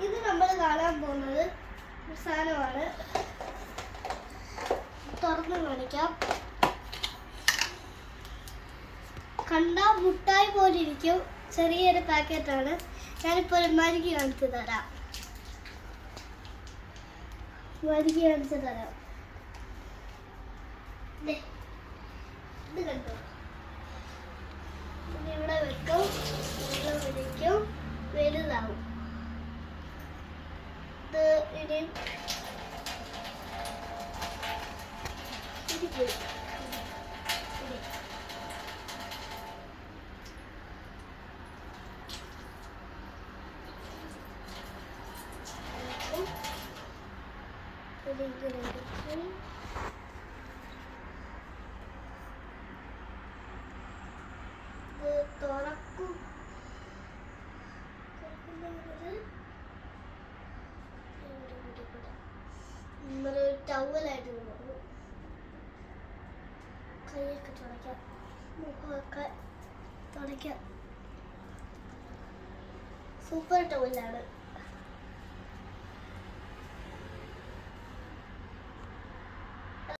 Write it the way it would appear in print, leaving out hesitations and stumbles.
ഇത് നമ്മൾ കാണാൻ പോകുന്നത് സാധനമാണ്. തുറന്ന് കാണിക്കാം. കണ്ട മുട്ടായി പോലെ ഇരിക്കും. ചെറിയൊരു പാക്കറ്റാണ്. ഞാനിപ്പോൾ ഒരു മരുകി കാണിച്ചു തരാം. ഇത് കണ്ടോ? ഇവിടെ വെക്കും, വിളിക്കും, വലുതാവും. ഇത് ഇനി തുറക്കും. നമ്മളൊരു ടവലായിട്ട് കൈയൊക്കെ തുടയ്ക്കാം, മുഖമൊക്കെ തുടയ്ക്കാം. സൂപ്പർ ടവലാണ്.